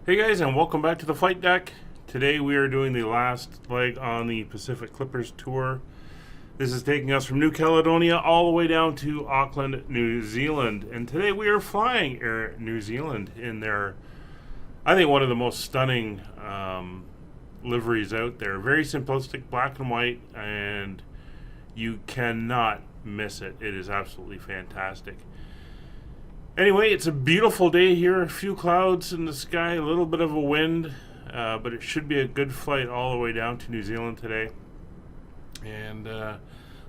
Hey guys, and welcome back to the flight deck. Today we are doing the last leg on the Pacific Clippers tour. This is taking us from New Caledonia all the way down to Auckland, New Zealand. And today we are flying Air New Zealand in their, I think, one of the most stunning liveries out there. Very simplistic, black and white, and you cannot miss it. It is absolutely fantastic. Anyway, it's a beautiful day here. A few clouds in the sky, a little bit of a wind, but it should be a good flight all the way down to New Zealand today. And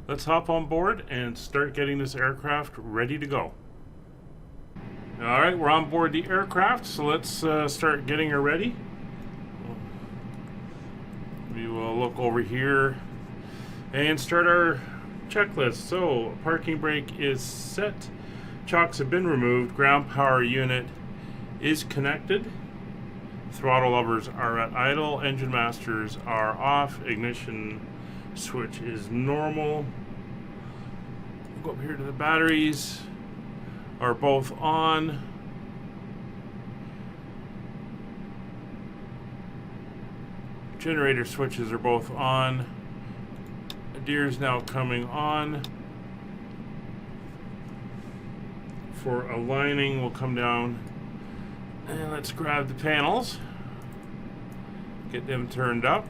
let's hop on board and start getting this aircraft ready to go. All right, we're on board the aircraft, so let's start getting her ready. We will look over here and start our checklist. So, parking brake is set. Chocks have been removed. Ground power unit is connected. Throttle levers are at idle. Engine masters are off. Ignition switch is normal. We'll go up here to the batteries. Are both on. Generator switches are both on. Deer is now coming on. For aligning, we'll come down and let's grab the panels, get them turned up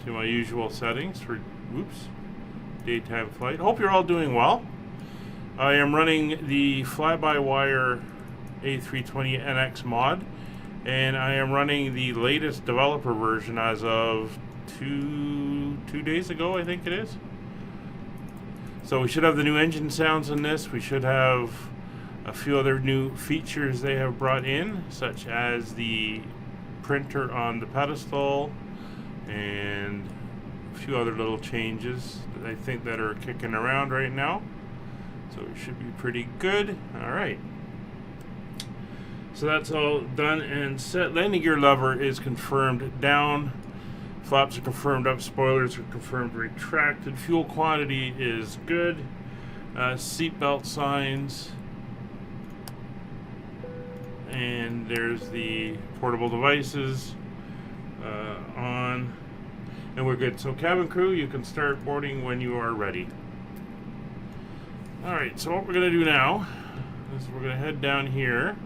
to my usual settings for daytime flight. Hope you're all doing well. I am running the fly-by-wire A320nx mod, and I am running the latest developer version as of two days ago, I think it is. So we should have the new engine sounds in this. We should have a few other new features they have brought in, such as the printer on the pedestal and a few other little changes that I think that are kicking around right now. So it should be pretty good. All right. So that's all done and set. Landing gear lever is confirmed down. Flaps are confirmed up, spoilers are confirmed retracted. Fuel quantity is good. Seatbelt signs. And there's the portable devices on. And we're good. So cabin crew, you can start boarding when you are ready. Alright, so what we're going to do now is we're going to head down here.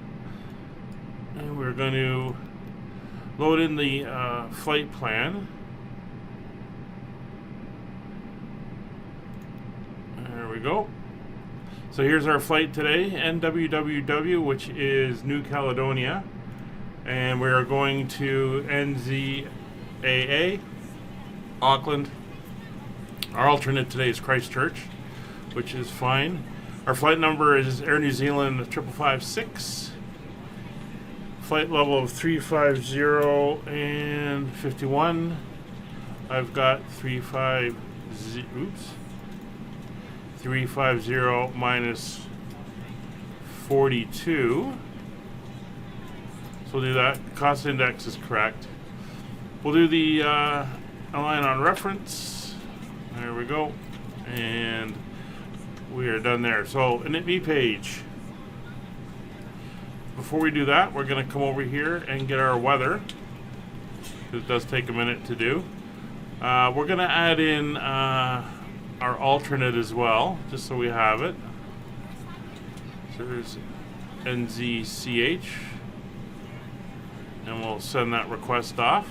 And we're going to load in the flight plan. There we go. So here's our flight today, NWWW, which is New Caledonia. And we are going to NZAA, Auckland. Our alternate today is Christchurch, which is fine. Our flight number is Air New Zealand 5556. Flight level of 350 and 51. I've got 350 minus 42. So we'll do that. Cost index is correct. We'll do the align on reference. There we go. And we are done there. So an ITB page. Before we do that, we're going to come over here and get our weather. It does take a minute to do. We're going to add in our alternate as well, just so we have it. So there's NZCH. And we'll send that request off.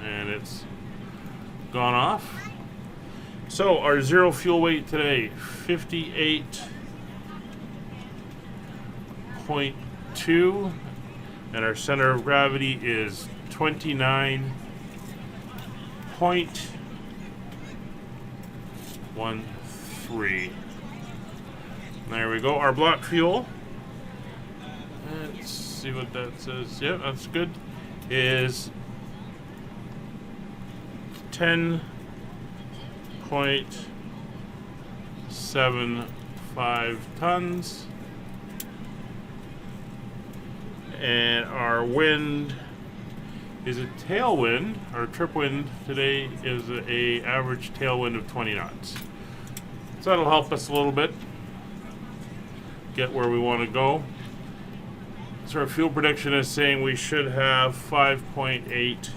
And it's gone off. So our zero fuel weight today, 58.2, and our center of gravity is 29.13. There we go. Our block fuel, let's see what that says. Yeah, that's good. Is 10.75 tons. And our wind is a tailwind. Our trip wind today is a average tailwind of 20 knots. So that'll help us a little bit get where we want to go. So our fuel prediction is saying we should have 5.8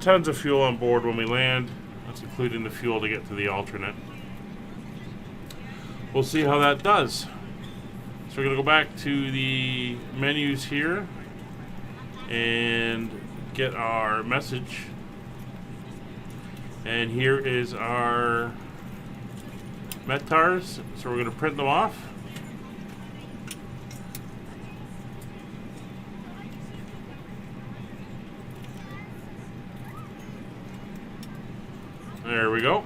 tons of fuel on board when we land. That's including the fuel to get to the alternate. We'll see how that does. So we're going to go back to the menus here and get our message. And here is our METARs. So we're going to print them off. There we go.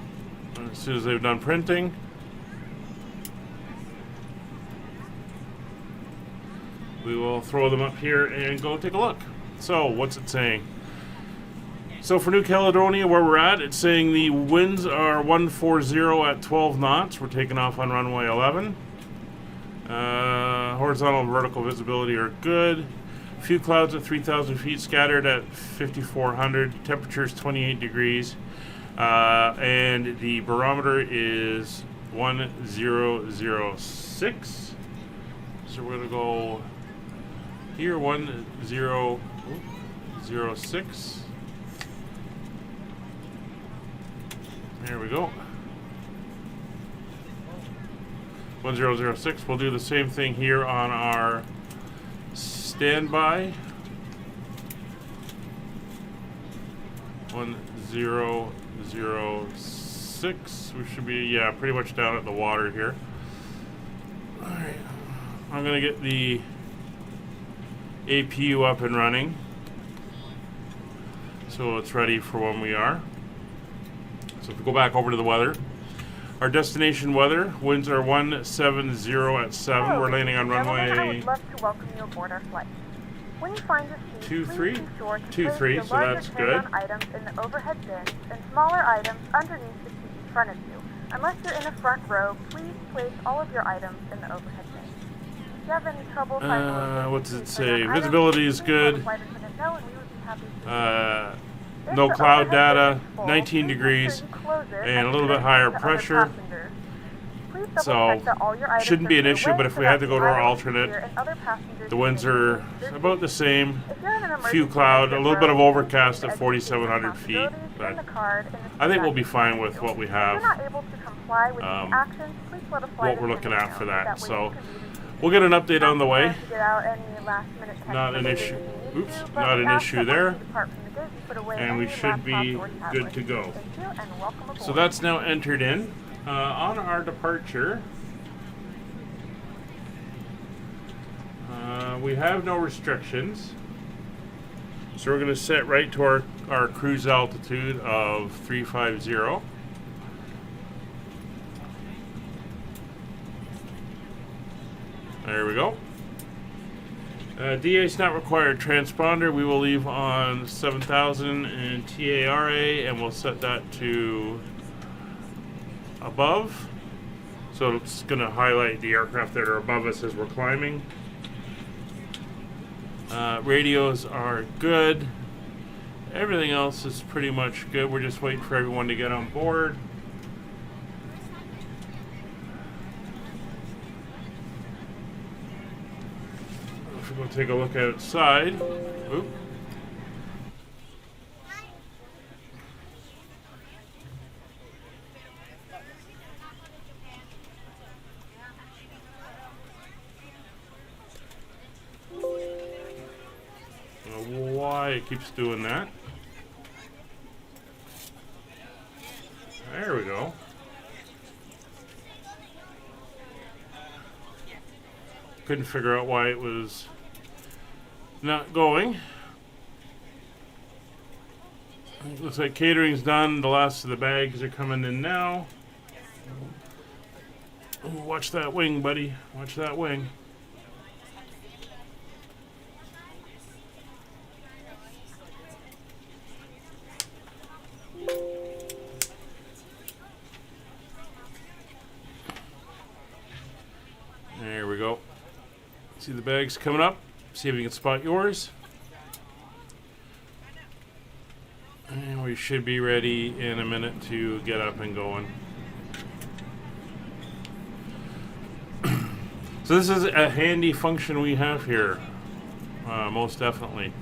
As soon as they've done printing, we will throw them up here and go take a look. So, what's it saying? So for New Caledonia, where we're at, it's saying the winds are 140 at 12 knots. We're taking off on runway 11. Horizontal and vertical visibility are good. A few clouds at 3,000 feet, scattered at 5,400. Temperature is 28 degrees. And the barometer is 1006. So we're going to go here, 1006. There we go. 1006. We'll do the same thing here on our standby. 1006. We should be, yeah, pretty much down at the water here. Alright. I'm going to get the APU up and running, so it's ready for when we are. So if we go back over to the weather, our destination weather, winds are 170 at 7. Hello, we're landing on runway I would love to welcome you aboard our flight. When you find your seat, 23, please be sure to 23, place so your larger that's carry-on good. items in the overhead bins and smaller items underneath the seat in front of you. Unless you're in the front row, please place all of your items in the overhead bin. If you have any trouble finding locations, what does it please say? turn on items. Visibility is Please good. let the flight attendant know and we would be happy to If No the cloud overhead bin data, is full, 19 please make degrees, sure you close it and a little turn bit higher to other pressure. passengers. Please So, double-check that all your items shouldn't be are an put issue, away but if so we that had to go to our items alternate, here and other passengers the winds can are use their about the seats. same. If you're in an Few emergency cloud, a exit little bit of row, overcast please at exit 4,700 feet, responsibilities but in the card in the I think we'll be seat fine next with to what we you. have. If you're not able to comply with these actions, please let a flight What we're looking attendant at for know. that. Way So you can be received. we'll get an update on the way. To get out any last-minute text Not an messages issue. if you need Oops, to, but not we an ask issue that once there. you depart from the gate, you put away And we any should be laptops or good tablets. to go. Thank you, and welcome aboard. So that's now entered in. On our departure, we have no restrictions. So we're going to set right to our cruise altitude of 350. There we go. DA's not required transponder. We will leave on 7,000 and TARA, and we'll set that to above. So it's going to highlight the aircraft that are above us as we're climbing. Radios are good. Everything else is pretty much good. We're just waiting for everyone to get on board. If we go take a look outside. Oop. Why it keeps doing that. There we go. Couldn't figure out why it was not going. Looks like catering's done. The last of the bags are coming in now. Ooh, watch that wing, buddy. Watch that wing. There we go. See the bags coming up. See if you can spot yours. And we should be ready in a minute to get up and going. So this is a handy function we have here, most definitely.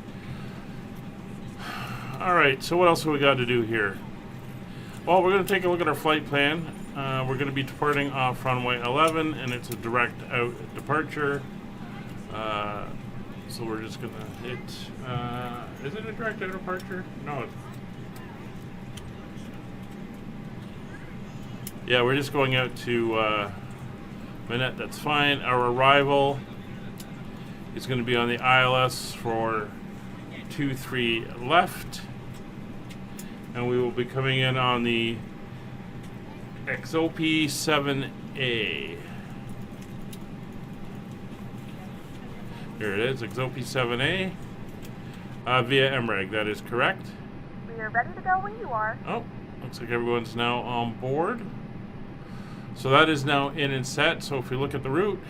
All right, so what else have we got to do here? Well, we're going to take a look at our flight plan. We're going to be departing off runway 11, and it's a direct out departure. So we're just going to hit... is it a direct out departure? No. Yeah, we're just going out to Minette. That's fine. Our arrival is going to be on the ILS for 23 left. And we will be coming in on the XOP 7A. Here it is, XOP 7A. Via MREG, that is correct. We are ready to go when you are. Oh, looks like everyone's now on board. So that is now in and set. So if we look at the route,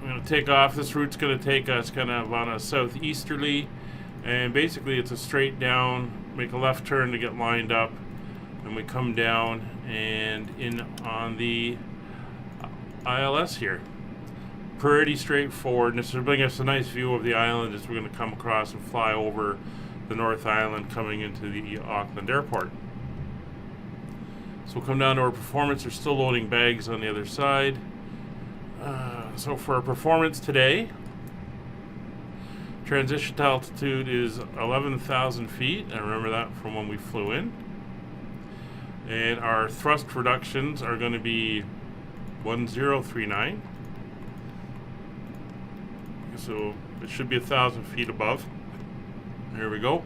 I'm going to take off. This route's going to take us kind of on a southeasterly. And basically it's a straight down, make a left turn to get lined up, and we come down and in on the ILS here. Pretty straightforward, and this will bring us a nice view of the island as we're going to come across and fly over the North Island coming into the Auckland airport. So we'll come down to our performance. We're still loading bags on the other side. So for our performance today, transition to altitude is 11,000 feet. I remember that from when we flew in. And our thrust reductions are going to be 1039. So it should be 1,000 feet above. There we go.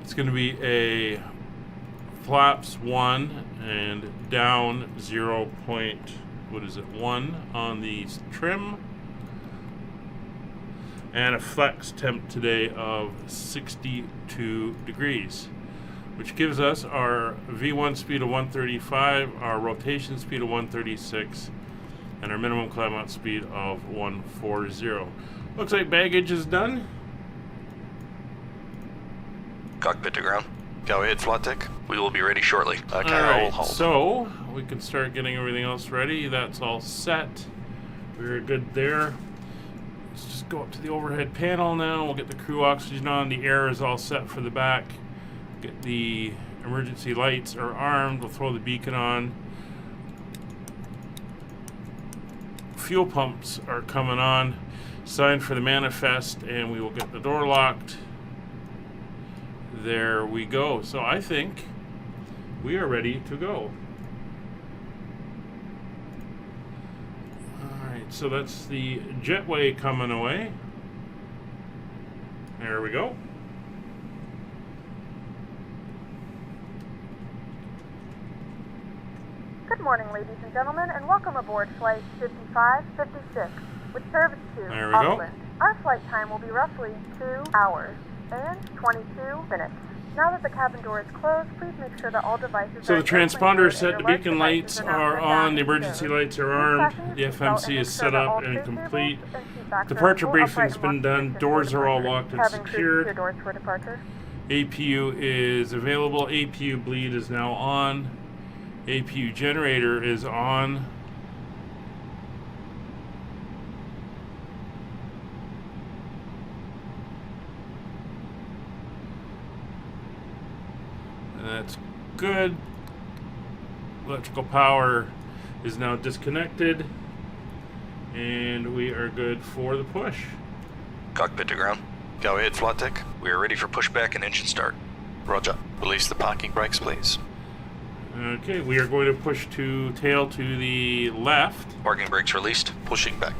It's going to be a flaps 1 and down 1 on the trim. And a flex temp today of 62 degrees, which gives us our V1 speed of 135, our rotation speed of 136, and our minimum climb out speed of 140. Looks like baggage is done. Cockpit to ground. Go ahead, flight deck. We will be ready shortly. Okay, Alright, hold. so we can start getting everything else ready. That's all set. We're good there. Let's just go up to the overhead panel now. We'll get the crew oxygen on. The air is all set for the back. Get the emergency lights are armed. We'll throw the beacon on. Fuel pumps are coming on. Sign for the manifest, and we will get the door locked. There we go. So I think we are ready to go. So that's the jetway coming away. There we go. Good morning, ladies and gentlemen, and welcome aboard Flight 5556, which serves to There we go. Auckland. Our flight time will be roughly 2 hours and 22 minutes. Now that the cabin door is closed, please make sure that all devices So are the transponder is set, the airplane beacon devices lights are not are turned on, down the and emergency secured. lights are Please armed, fasten the your seatbelt FMC and is make set sure that up all and tray complete. tables and seat backs are Departure full, briefing's upright, and been locked done, position doors for are all departure. locked and Cabin crew, secured. your doors for departure. APU is available, APU bleed is now on, APU generator is on. That's good. Electrical power is now disconnected, and we are good for the push. Cockpit to ground. Go ahead, flight deck. We are ready for pushback and engine start. Roger. Release the parking brakes, please. Okay, we are going to push to tail to the left. Parking brakes released. Pushing back.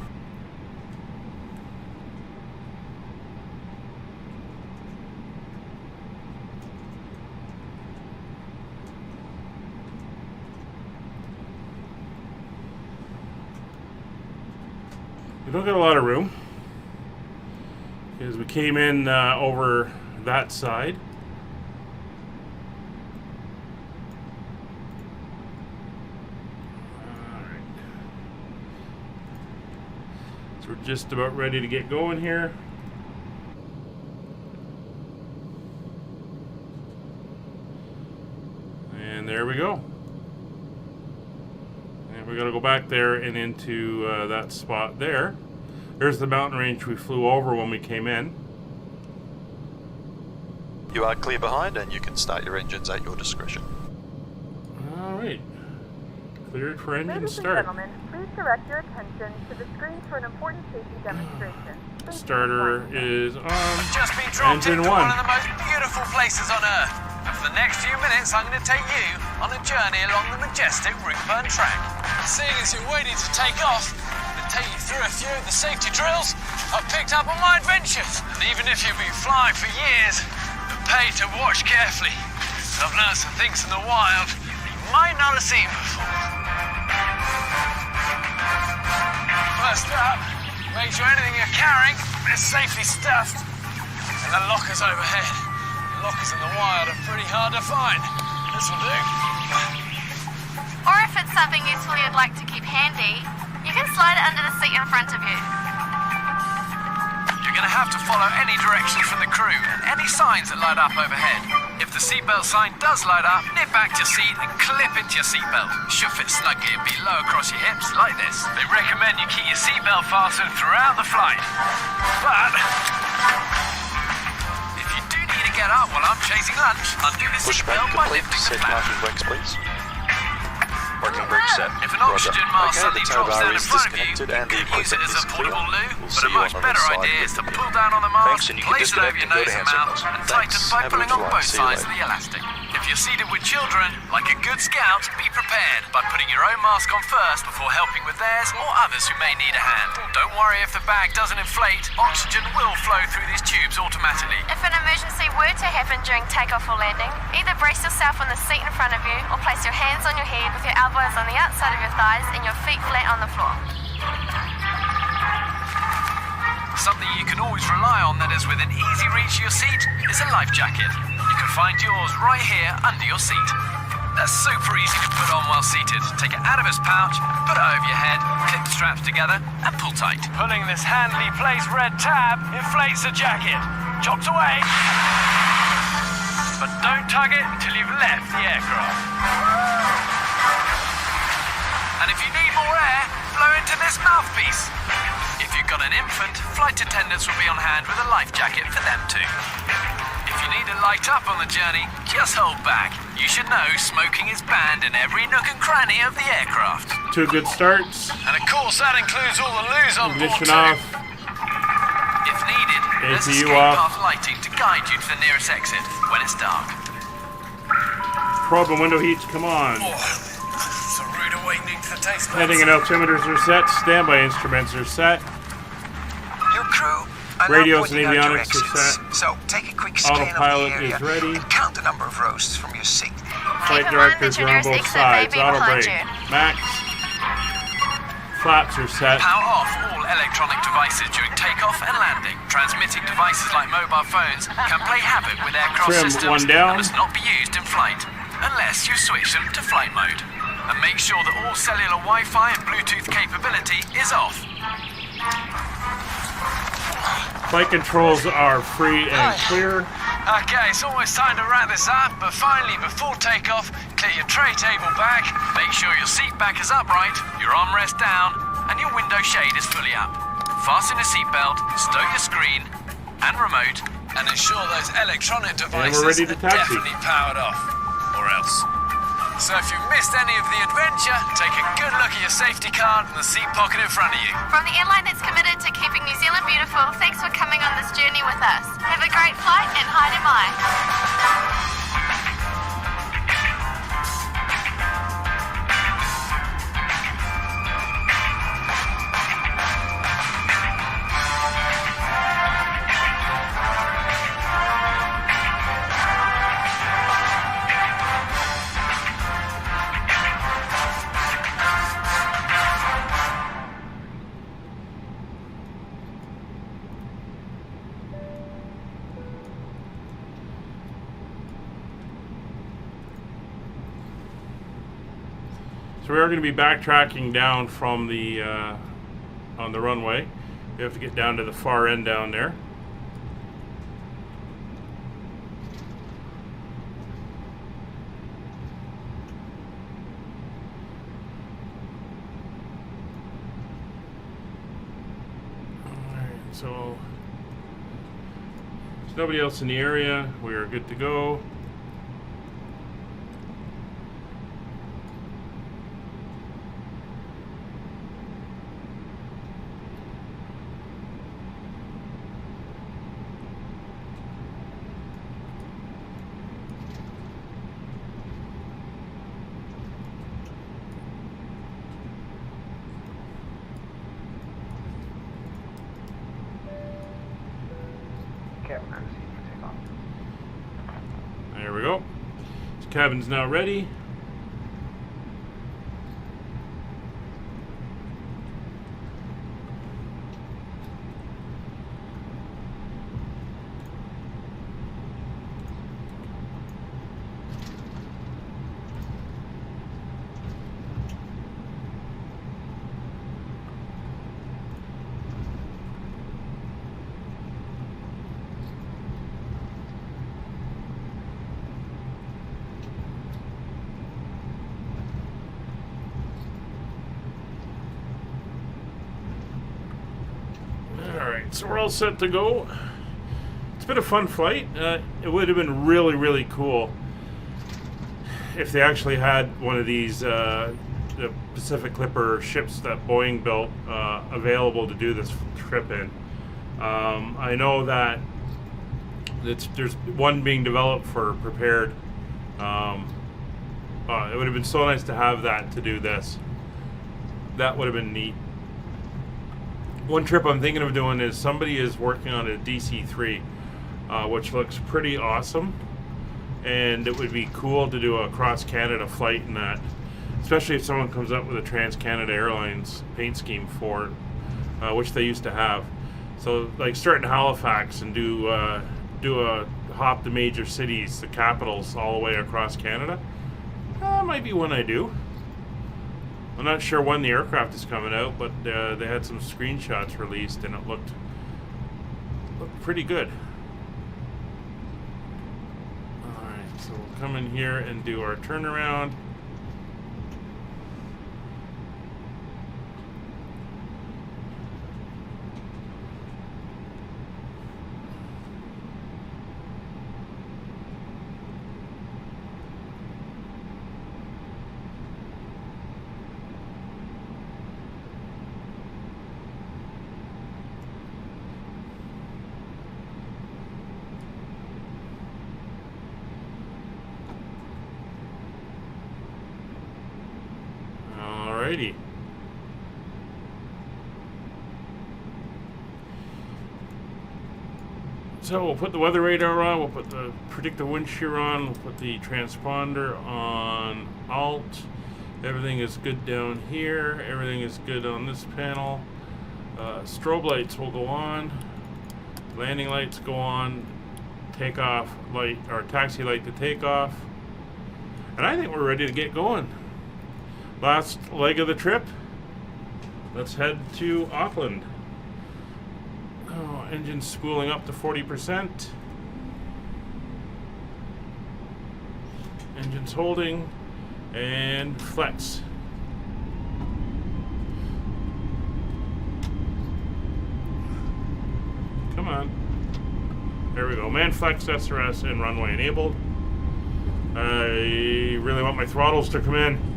We don't get a lot of room because we came in over that side. Alright. So we're just about ready to get going here. And there we go. And we're we got to go back there and into that spot there. There's the mountain range we flew over when we came in. You are clear behind, and you can start your engines at your discretion. Alright. Cleared for engine Ladies and start. gentlemen, please direct your attention to the screen for an important safety demonstration. Please Starter is on. Just been dropped Engine into one. one of the most beautiful places on Earth. And for the next few minutes, I'm going to take you on a journey along the majestic Ringburn track. Seeing as you're waiting to take off, I'm going to take you through a few of the safety drills I've picked up on my adventures. And even if you've been flying for years, you're paid to watch carefully. I've learned some things in the wild that you might not have seen before. First up, make sure anything you're carrying is safely stuffed in the lockers overhead. The lockers in the wild are pretty hard to find. This will do. Or if it's something useful you'd like to keep handy, you can slide it under the seat in front of you. You're going to have to follow any directions from the crew and any signs that light up overhead. If the seatbelt sign does light up, nip back to your seat and clip into your seatbelt. Should fit snugly and be low across your hips, like this. They recommend you keep your seatbelt fastened throughout the flight. But if you do need to get up while I'm chasing lunch, undo the Pushback seatbelt by complete. lifting the Set flap. marking brakes, please. Parking brake set. If an Roger. oxygen mask Okay, suddenly the tow drops bar down in is front of you, disconnected you and the can use it equipment as a is clear. portable loo, We'll but see a you much on the better side idea with is to the pull down on the mask, Thanks, and you can place it over disconnect your and go to nose and hand mouth, signals. and tighten Thanks. by Have a pulling good on flight. both See you sides of later. the elastic. If you're seated with children, like a good scout, be prepared by putting your own mask on first before helping with theirs or others who may need a hand. Don't worry if the bag doesn't inflate, oxygen will flow through these tubes automatically. If an emergency were to happen during takeoff or landing, either brace yourself on the seat in front of you or place your hands on your head with your elbows on the outside of your thighs and your feet flat on the floor. Something you can always rely on that is within easy reach of your seat is a life jacket. You can find yours right here under your seat. That's super easy to put on while seated. Take it out of its pouch, put it over your head, clip the straps together, and pull tight. Pulling this handily placed red tab inflates the jacket. Chopped away. But don't tug it until you've left the aircraft. And if you need more air, blow into this mouthpiece. If you've got an infant, flight attendants will be on hand with a life jacket for them too. If you need to light up on the journey, just hold back. You should know smoking is banned in every nook and cranny of the aircraft. 2 good starts. And of course that includes all the loos on board Ignition too. off. If needed, there's APU escape off. path lighting to guide you to the nearest exit when it's dark. Probe and window heats, come on. It's a rude awakening to the taste buds. Heading and altimeters are set. Standby instruments are set. Your crew are Radios now and pointing out avionics are directions. set. So take a quick scan Autopilot of the area is ready. and count the number of rows from your seat. Flight Keep in mind directors that your are on nearest both exit may sides. be Auto behind brake. you. Max. Flaps are set. Power off all electronic devices during takeoff and landing. Transmitting devices like mobile phones can play havoc with aircraft Trim systems one down. and must not be used in flight, unless you switch them to flight mode. And make sure that all cellular Wi-Fi and Bluetooth capability is off. Flight controls are free and clear. Okay, it's almost time to wrap this up, but finally, before takeoff, clear your tray table back, make sure your seat back is upright, your armrest down, and your window shade is fully up. Fasten your seatbelt, stow your screen and remote, and ensure those electronic devices ready to are taxi. definitely powered off, or else. So if you missed any of the adventure, take a good look at your safety card in the seat pocket in front of you. From the airline that's committed to keeping New Zealand beautiful, thanks for coming on this journey with us. Have a great flight and hide in mind. So we are going to be backtracking down from the on the runway. We have to get down to the far end down there. so there's nobody else in the area. We are good to go. There we go. This cabin's now ready. So we're all set to go. It's been a fun flight. It would have been really, really cool if they actually had one of these the Pacific Clipper ships that Boeing built available to do this trip in. I know that there's one being developed for prepared. It would have been so nice to have that to do this. That would have been neat. One trip I'm thinking of doing is somebody is working on a DC-3, which looks pretty awesome, and it would be cool to do a cross-Canada flight in that, especially if someone comes up with a Trans-Canada Airlines paint scheme for it, which they used to have. So, like, start in Halifax and do a hop the major cities, the capitals, all the way across Canada. Might be one I do. I'm not sure when the aircraft is coming out, but they had some screenshots released, and it looked pretty good. Alright, so we'll come in here and do our turnaround. Alrighty. So we'll put the weather radar on, we'll put the predictive wind shear on, we'll put the transponder on alt. Everything is good down here, everything is good on this panel. Strobe lights will go on, landing lights go on, takeoff light, or taxi light to take off. And I think we're ready to get going. Last leg of the trip. Let's head to Auckland. Oh, engine's spooling up to 40%. Engine's holding. And flex. Come on. There we go. Man flex, SRS, and runway enabled. I really want my throttles to come in.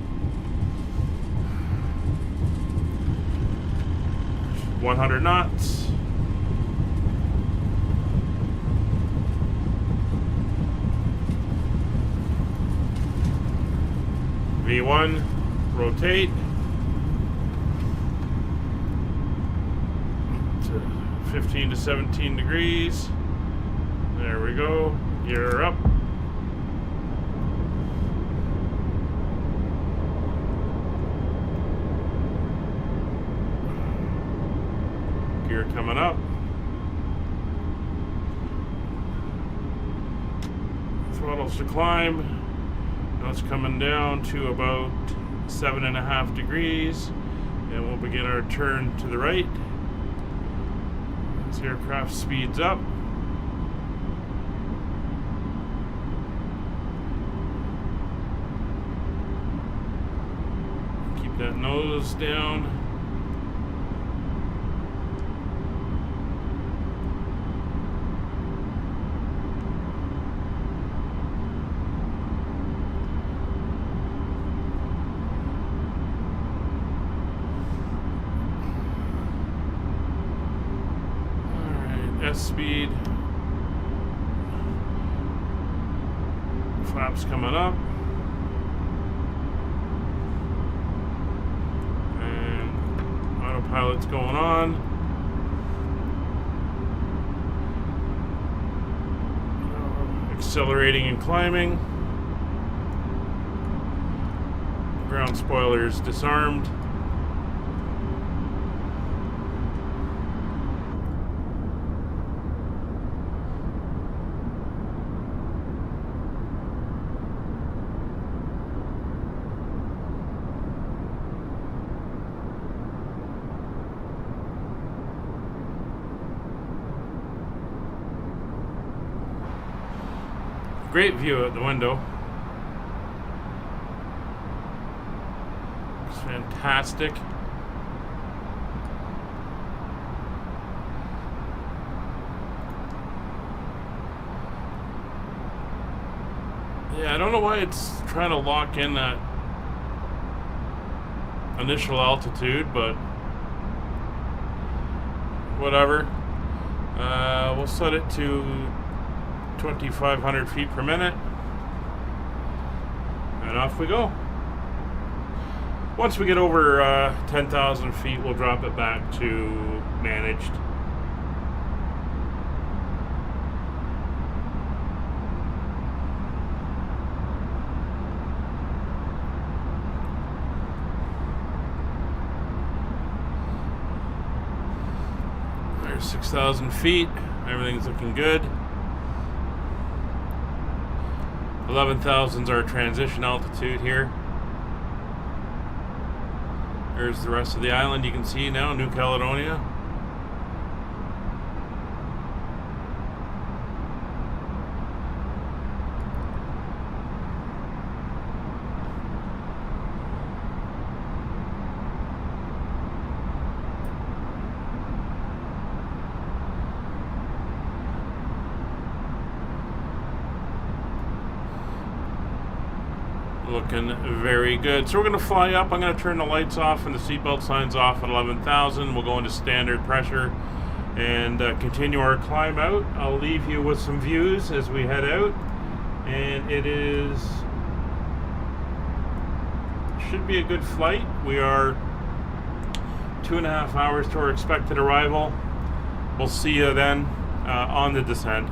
100 knots. V1, rotate. To 15 to 17 degrees. There we go. Gear up. Gear coming up. Throttles to climb. Now it's coming down to about 7.5 degrees, and we'll begin our turn to the right as the aircraft speeds up. Keep that nose down. S speed. Flaps coming up. And autopilot's going on. Accelerating and climbing. Ground spoilers disarmed. Great view out the window. It's fantastic. Yeah, I don't know why it's trying to lock in that initial altitude, but whatever. We'll set it to 2,500 feet per minute, and off we go. Once we get over 10,000 feet, we'll drop it back to managed. There's 6,000 feet. Everything's looking good. 11,000 is our transition altitude here. There's the rest of the island you can see now, New Caledonia. Looking very good. So we're going to fly up. I'm going to turn the lights off and the seatbelt signs off at 11,000. We'll go into standard pressure and continue our climb out. I'll leave you with some views as we head out. And it should be a good flight. We are 2.5 hours to our expected arrival. We'll see you then on the descent.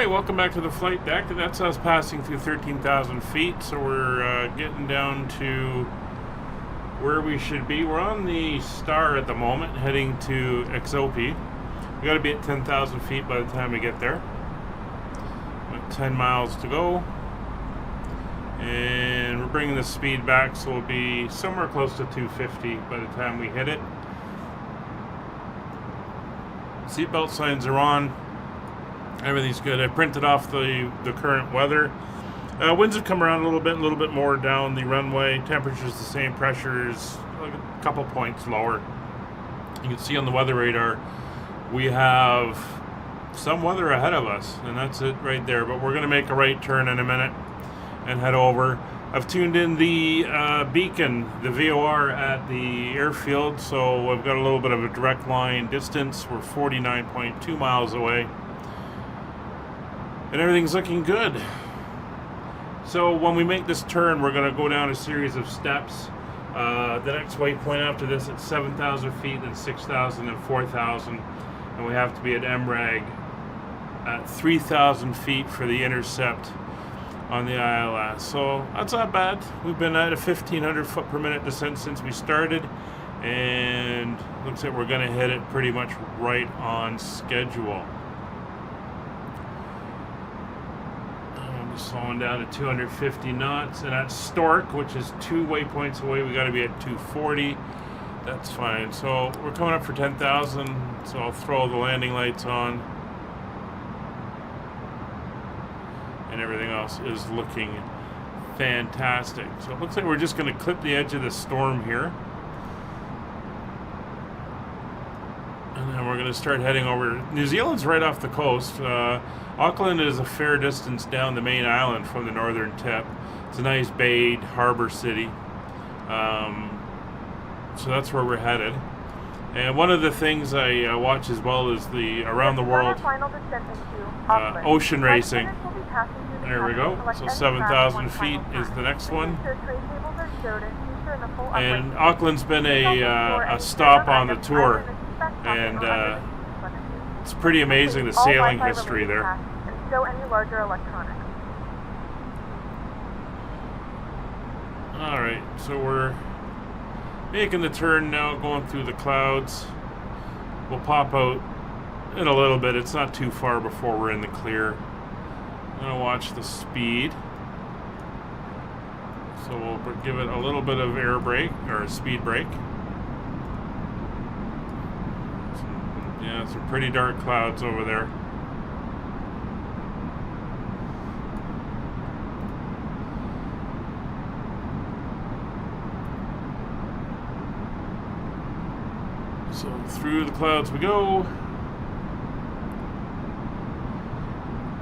Alright, welcome back to the flight deck. That's us passing through 13,000 feet, so we're getting down to where we should be. We're on the Star at the moment, heading to Xopi. We got to be at 10,000 feet by the time we get there. About 10 miles to go. And we're bringing the speed back, so we'll be somewhere close to 250 by the time we hit it. Seatbelt signs are on. Everything's good. I printed off the current weather. Winds have come around a little bit more down the runway. Temperature's the same. Pressure's like a couple points lower. You can see on the weather radar we have some weather ahead of us, and that's it right there. But we're going to make a right turn in a minute and head over. I've tuned in the beacon, the VOR at the airfield, so I've got a little bit of a direct line distance. We're 49.2 miles away. And everything's looking good. So when we make this turn, we're going to go down a series of steps. The next waypoint after this at 7,000 feet, then 6,000 and 4,000. And we have to be at MRAG at 3,000 feet for the intercept on the ILS. So that's not bad. We've been at a 1,500 foot per minute descent since we started. And looks like we're going to hit it pretty much right on schedule. Slowing down to 250 knots, and at Stork, which is 2 waypoints away, we got to be at 240. That's fine. So we're coming up for 10,000, so I'll throw the landing lights on, and everything else is looking fantastic. So it looks like we're just going to clip the edge of the storm here, and then we're going to start heading over. New Zealand's right off the coast. Auckland is a fair distance down the main island from the northern tip. It's a nice bayed harbor city. So that's where we're headed. And one of the things I watch as well is the around the world ocean racing. There we go. So 7,000 feet is the next one. And Auckland's been a stop on the tour. And it's pretty amazing the sailing history there. And stow any larger electronics. Alright, so we're making the turn now, going through the clouds. We'll pop out in a little bit. It's not too far before we're in the clear. I'm going to watch the speed. So we'll give it a little bit of air brake, or speed brake. Yeah, some pretty dark clouds over there. So through the clouds we go.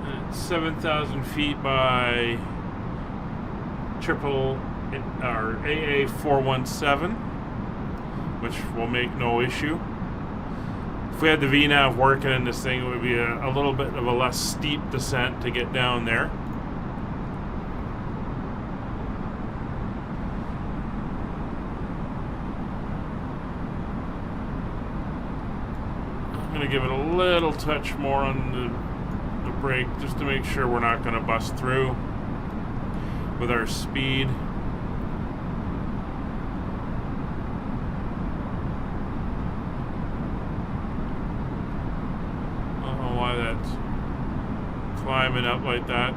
And it's 7,000 feet by AA417, which will make no issue. If we had the VNAV working in this thing, it would be a little bit of a less steep descent to get down there. I'm going to give it a little touch more on the brake just to make sure we're not going to bust through with our speed. Climbing up like that.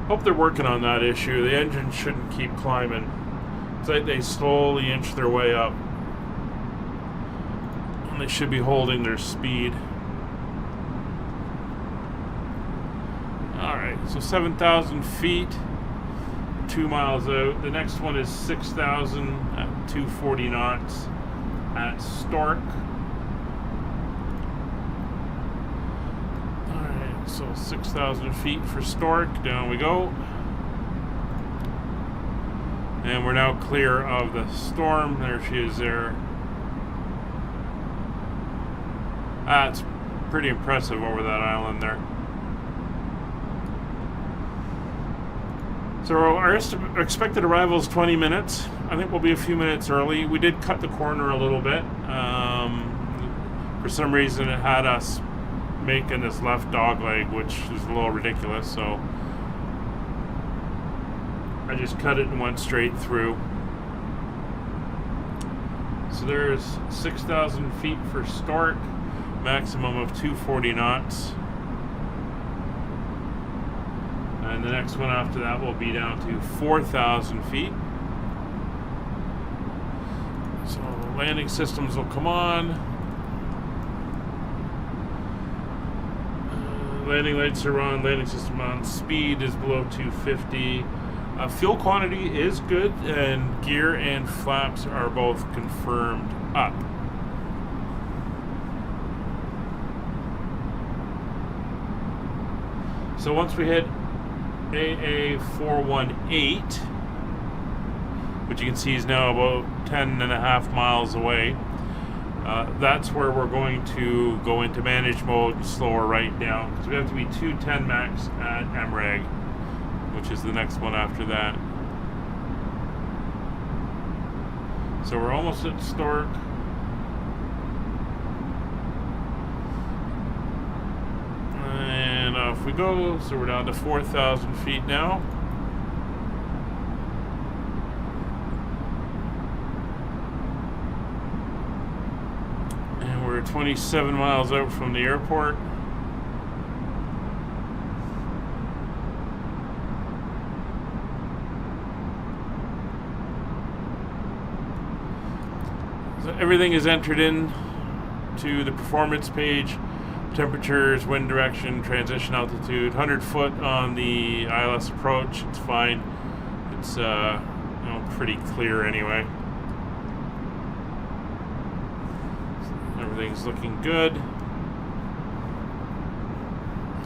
Hope they're working on that issue. The engine shouldn't keep climbing. It's like they slowly inch their way up. And they should be holding their speed. Alright, so 7,000 feet, 2 miles out. The next one is 6,000 at 240 knots at Stork. Alright, so 6,000 feet for Stork. Down we go. And we're now clear of the storm. There she is there. It's pretty impressive over that island there. So our expected arrival is 20 minutes. I think we'll be a few minutes early. We did cut the corner a little bit. For some reason, it had us making this left dog leg, which is a little ridiculous, so I just cut it and went straight through. So there's 6,000 feet for Stork, maximum of 240 knots. And the next one after that will be down to 4,000 feet. So landing systems will come on. Landing lights are on, landing system on, speed is below 250. Fuel quantity is good, and gear and flaps are both confirmed up. So once we hit AA418, which you can see is now about 10.5 miles away, that's where we're going to go into manage mode and slow her right down, because we have to be 210 max at MRAG, which is the next one after that. So we're almost at Stork. And off we go. So we're down to 4,000 feet now. And we're 27 miles out from the airport. So everything is entered in to the performance page. Temperatures, wind direction, transition altitude, 100 foot on the ILS approach. It's fine. It's pretty clear anyway. Everything's looking good.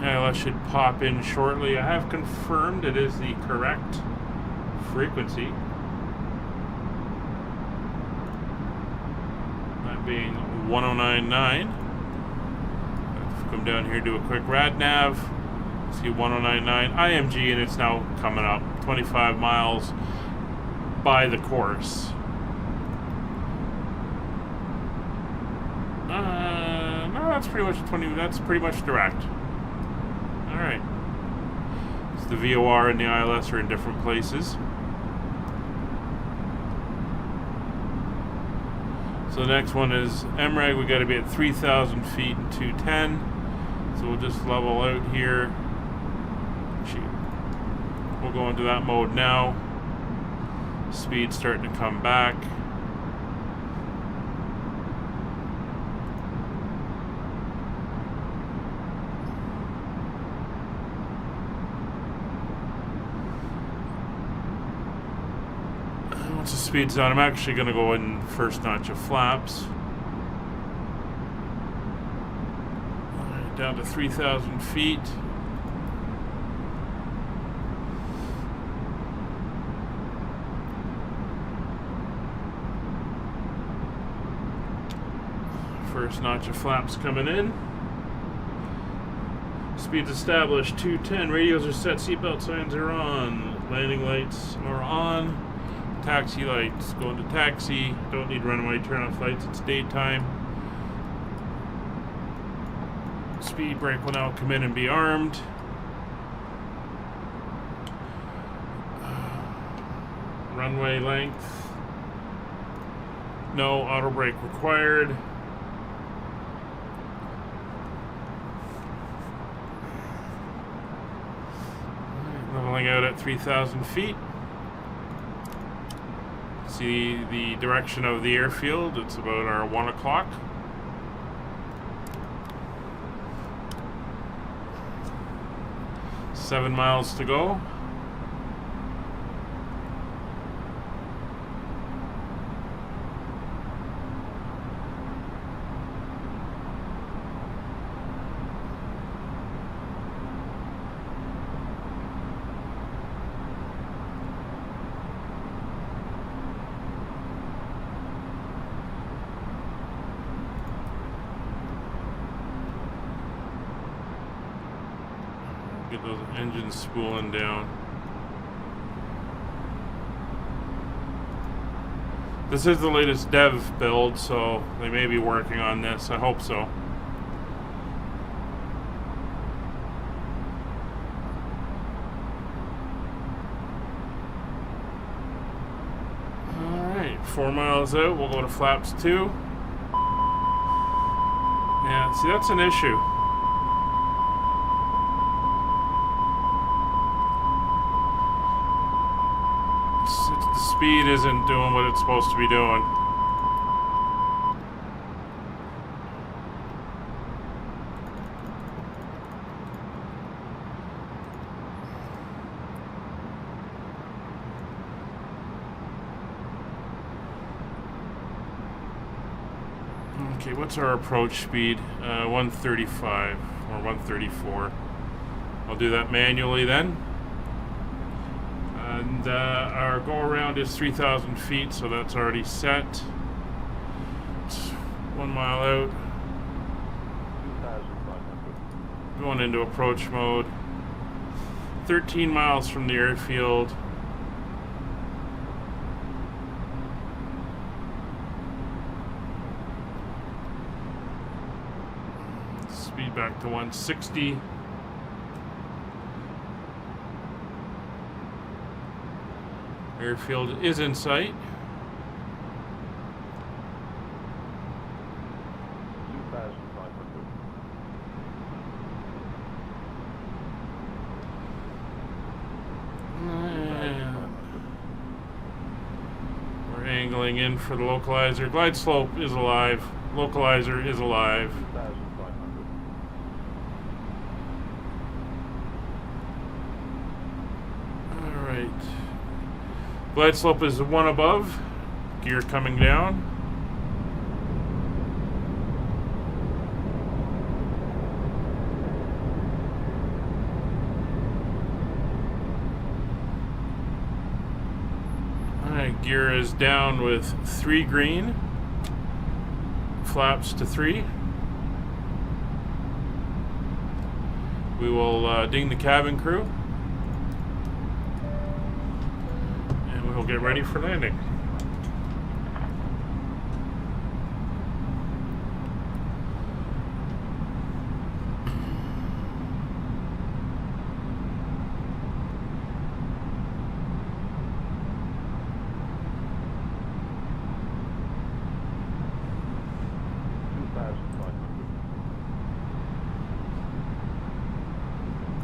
ILS should pop in shortly. I have confirmed it is the correct frequency. That being 1099. Come down here, do a quick rad nav. See 1099 IMG, and it's now coming up 25 miles by the course. No, that's pretty much 20. That's pretty much direct. All right. So the VOR and the ILS are in different places. So the next one is MRAG. We got to be at 3,000 feet and 210. So we'll just level out here. We'll go into that mode now. Speed's starting to come back. Once the speed's on, I'm actually going to go in first notch of flaps. Down to 3,000 feet. First notch of flaps coming in. Speed's established, 210. Radios are set, seatbelt signs are on. Landing lights are on. Taxi lights, going to taxi. Don't need runway turn off lights, it's daytime. Speed brake will now come in and be armed. Runway length. No auto brake required. Leveling out at 3,000 feet. See the direction of the airfield. It's about our 1 o'clock. Seven miles to go. Get those engines spooling down. This is the latest dev build, so they may be working on this. I hope so. Alright, 4 miles out, we'll go to flaps 2. Yeah, see, that's an issue. The speed isn't doing what it's supposed to be doing. Okay, what's our approach speed? 135 or 134. I'll do that manually then. And our go around is 3,000 feet, so that's already set. It's 1 mile out. 2,500. Going into approach mode. 13 miles from the airfield. Speed back to 160. Airfield is in sight. 2,500. We're angling in for the localizer. Glide slope is alive. Localizer is alive. 2,500. Alright. Glide slope is 1 above. Gear coming down. Alright, gear is down with 3 green. Flaps to 3. We will ding the cabin crew. We'll get ready for landing.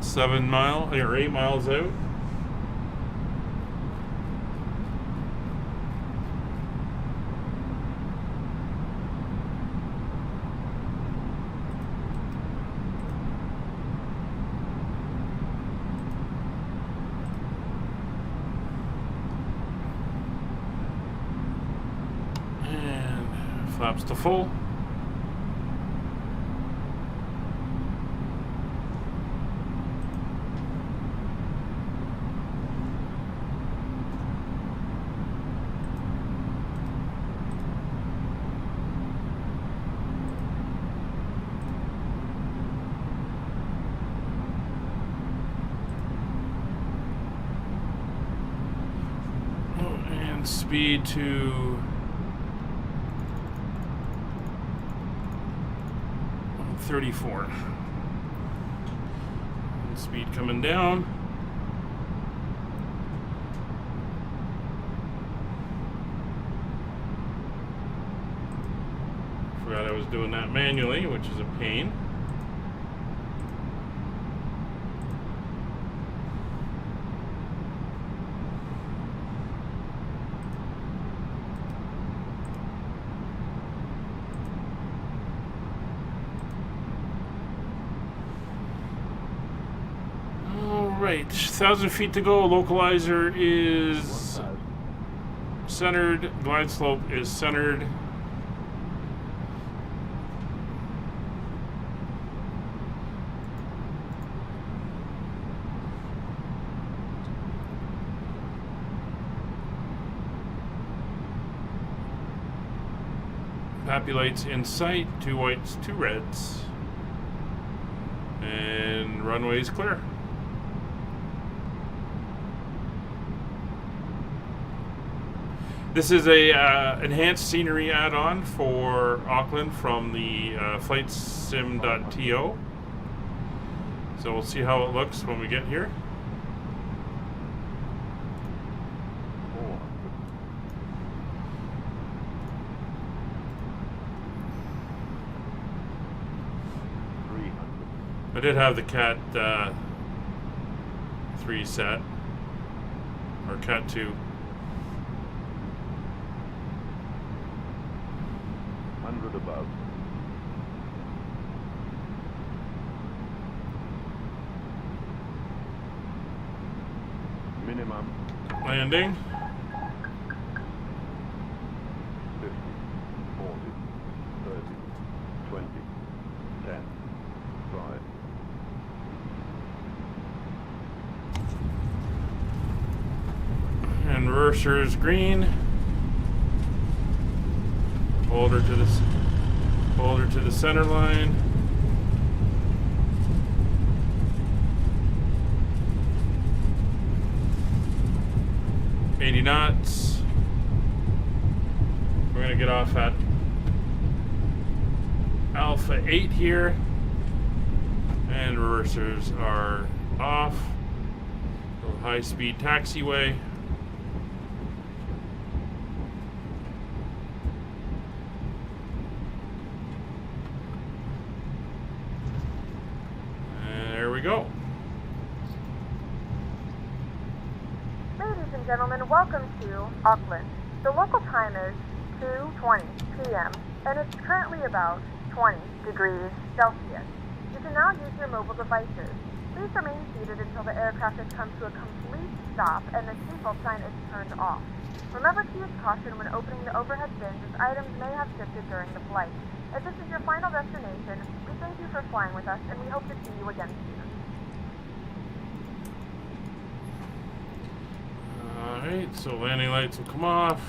Seven mile or 8 miles out. Flaps to full. And speed to 34. And speed coming down. Forgot I was doing that manually, which is a pain. Right, 1,000 feet to go. Localizer is centered. Glide slope is centered. Happy lights in sight. 2 whites, 2 reds. And runway is clear. This is a enhanced scenery add-on for Auckland from the flightsim.to. So we'll see how it looks when we get here. I did have the Cat 3 set, or Cat 2. 100 above. Minimum Landing. 50, 40, 30, 20, 10, 5. And reverser is green. Hold her to the center line. knots. We're gonna get off at Alpha 8 here, and reversers are off. Little high-speed taxiway. And there we go. Ladies and gentlemen, welcome to Auckland. The local time is 2:20 p.m. and it's currently about 20 degrees Celsius. You can now use your mobile devices. Please remain seated until the aircraft has come to a complete stop and the seatbelt sign is turned off. Remember to use caution when opening the overhead bins as items may have shifted during the flight. As this is your final destination, we thank you for flying with us and we hope to see you again soon. Alright, so landing lights will come off,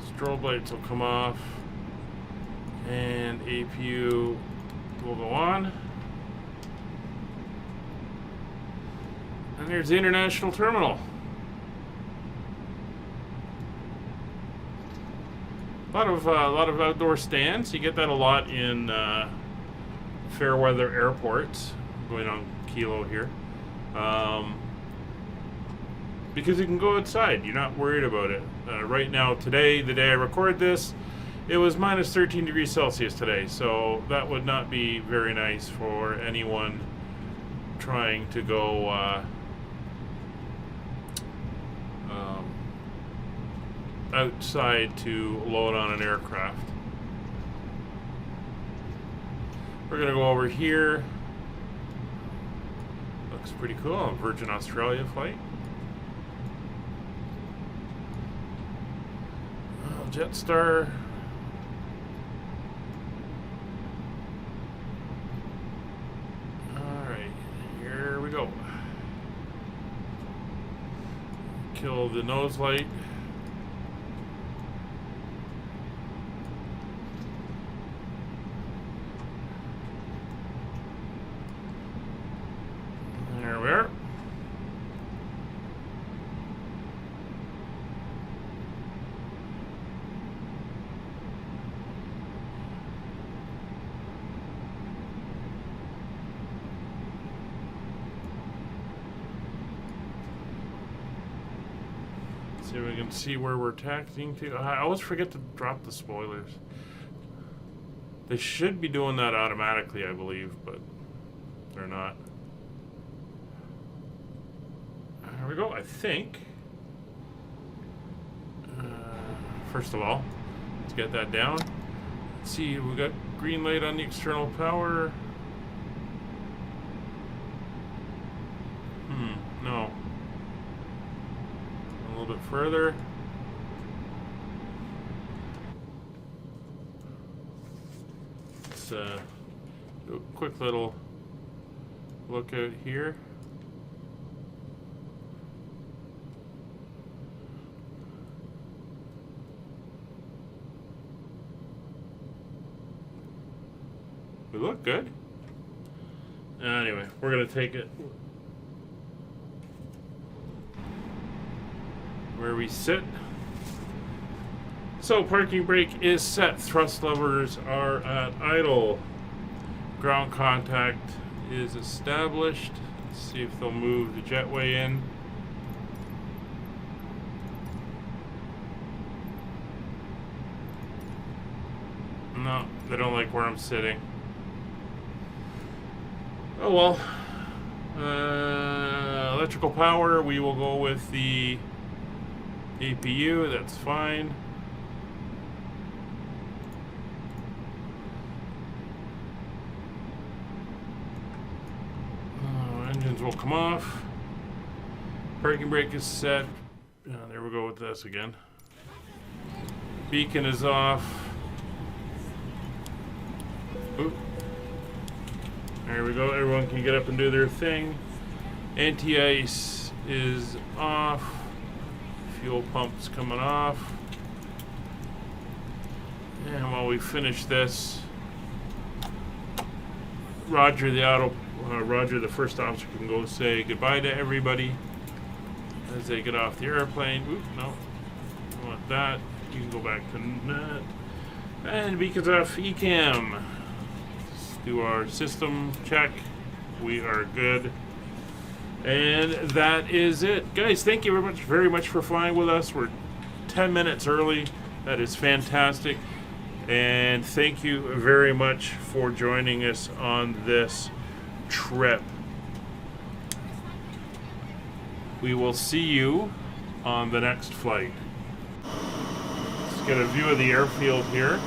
strobe lights will come off, and APU will go on. And there's the international terminal. A lot of outdoor stands. You get that a lot in fair weather airports. Going on Kilo here. Because you can go outside, you're not worried about it. Right now, today, the day I record this, it was minus 13 degrees Celsius today, so that would not be very nice for anyone trying to go outside to load on an aircraft. We're gonna go over here. Looks pretty cool, a Virgin Australia flight. Jetstar. Alright, here we go. Kill the nose light. There we are. See if we can see where we're taxiing to. I always forget to drop the spoilers. They should be doing that automatically, I believe, but they're not. There we go, I think. First of all, let's get that down. Let's see, we got green light on the external power. No. A little bit further. Let's do a quick little look out here. We look good. Anyway, we're gonna take it where we sit. So parking brake is set. Thrust levers are at idle. Ground contact is established. Let's see if they'll move the jetway in. No, they don't like where I'm sitting. Oh well. Electrical power, we will go with the APU, that's fine. Engines will come off. Parking brake is set. There we go with this again. Beacon is off. Oop. There we go. Everyone can get up and do their thing. Anti-ice is off. Fuel pump's coming off. And while we finish this, Roger the first officer can go say goodbye to everybody as they get off the airplane. Oop, no, I want that. You can go back to that. And beacons off. ECAM. Let's do our system check. We are good. And that is it, guys. Thank you very much for flying with us. We're 10 minutes early. That is fantastic. And thank you very much for joining us on this trip. We will see you on the next flight. Let's get a view of the airfield here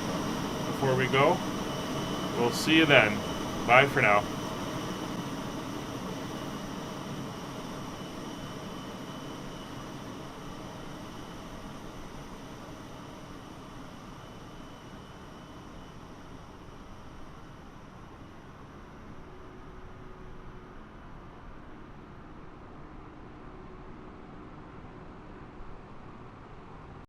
before we go. We'll see you then. Bye for now.